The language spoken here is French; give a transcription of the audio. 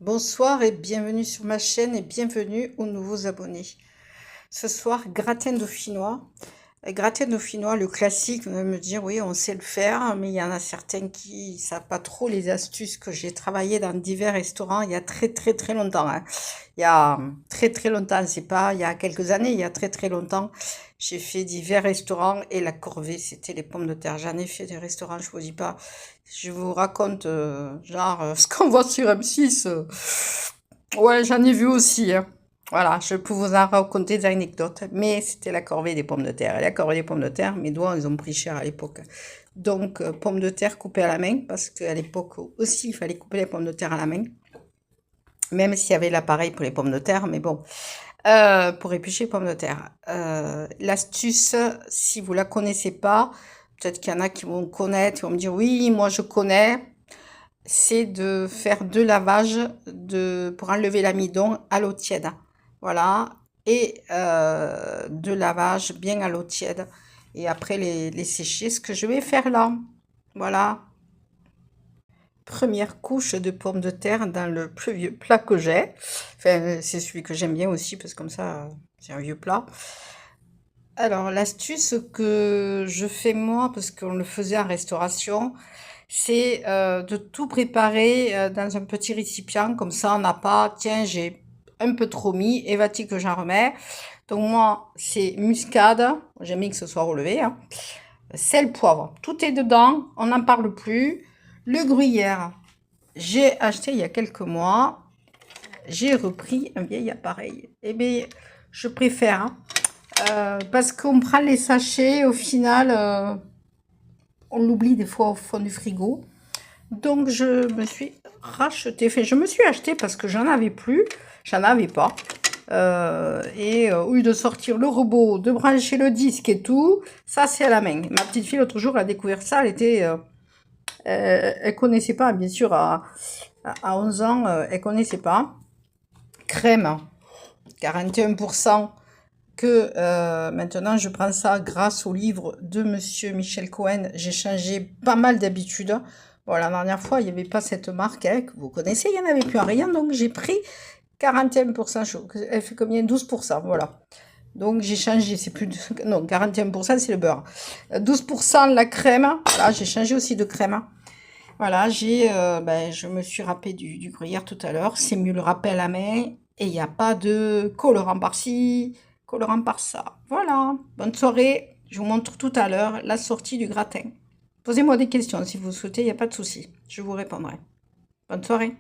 Bonsoir et bienvenue sur ma chaîne et bienvenue aux nouveaux abonnés. Ce soir, gratin dauphinois. Gratin dauphinois, le classique, on va me dire oui, on sait le faire, mais il y en a certains qui ne savent pas trop les astuces que j'ai travaillé dans divers restaurants il y a très longtemps. Hein. Il y a très longtemps, c'est pas il y a quelques années, il y a très longtemps. J'ai fait divers restaurants et la corvée, c'était les pommes de terre. J'en ai fait des restaurants, je vous dis pas. Je vous raconte ce qu'on voit sur M6. Ouais, j'en ai vu aussi. Hein. Voilà, je peux vous en raconter des anecdotes. Mais c'était la corvée des pommes de terre. Et la corvée des pommes de terre, mes doigts, ils ont pris cher à l'époque. Donc, pommes de terre coupées à la main, parce qu'à l'époque aussi, il fallait couper les pommes de terre à la main. Même s'il y avait l'appareil pour les pommes de terre, mais bon, pour éplucher les pommes de terre. L'astuce, si vous la connaissez pas, peut-être qu'il y en a qui vont connaître, qui vont me dire, oui, moi je connais, c'est de faire deux lavages pour enlever l'amidon à l'eau tiède. Voilà, et deux lavages bien à l'eau tiède. Et après les sécher, ce que je vais faire là. Voilà. Première couche de pommes de terre dans le plus vieux plat que j'ai. Enfin, c'est celui que j'aime bien aussi, parce que comme ça, c'est un vieux plat. Alors, l'astuce que je fais moi, parce qu'on le faisait en restauration, c'est de tout préparer dans un petit récipient. Comme ça, on n'a pas, tiens, j'ai un peu trop mis, et va-t-il que j'en remets. Donc moi, c'est muscade, j'aime bien que ce soit relevé, hein. Sel, poivre, tout est dedans, on n'en parle plus. Le gruyère, j'ai acheté il y a quelques mois, j'ai repris un vieil appareil. Eh bien, je préfère, hein, parce qu'on prend les sachets, au final, on l'oublie des fois au fond du frigo. Donc, je me suis racheté, enfin, je me suis acheté parce que j'en avais plus, j'en avais pas. Au lieu de sortir le robot, de brancher le disque et tout, ça c'est à la main. Ma petite fille, l'autre jour, elle a découvert ça, elle connaissait pas, bien sûr, à 11 ans, elle connaissait pas. Crème, 41%, que maintenant je prends ça grâce au livre de monsieur Michel Cohen. J'ai changé pas mal d'habitudes. Bon, la dernière fois, il n'y avait pas cette marque, hein, que vous connaissez, il n'y en avait plus rien, donc j'ai pris 41%, elle fait combien? 12%, voilà. Donc j'ai changé, c'est plus de, non, 41% c'est le beurre. 12% la crème, voilà, j'ai changé aussi de crème. Voilà, je me suis râpé du gruyère tout à l'heure, c'est mieux le râper à la main, et il n'y a pas de colorant par-ci, colorant par-ça. Voilà, bonne soirée, je vous montre tout à l'heure la sortie du gratin. Posez-moi des questions si vous souhaitez, il n'y a pas de souci, je vous répondrai. Bonne soirée.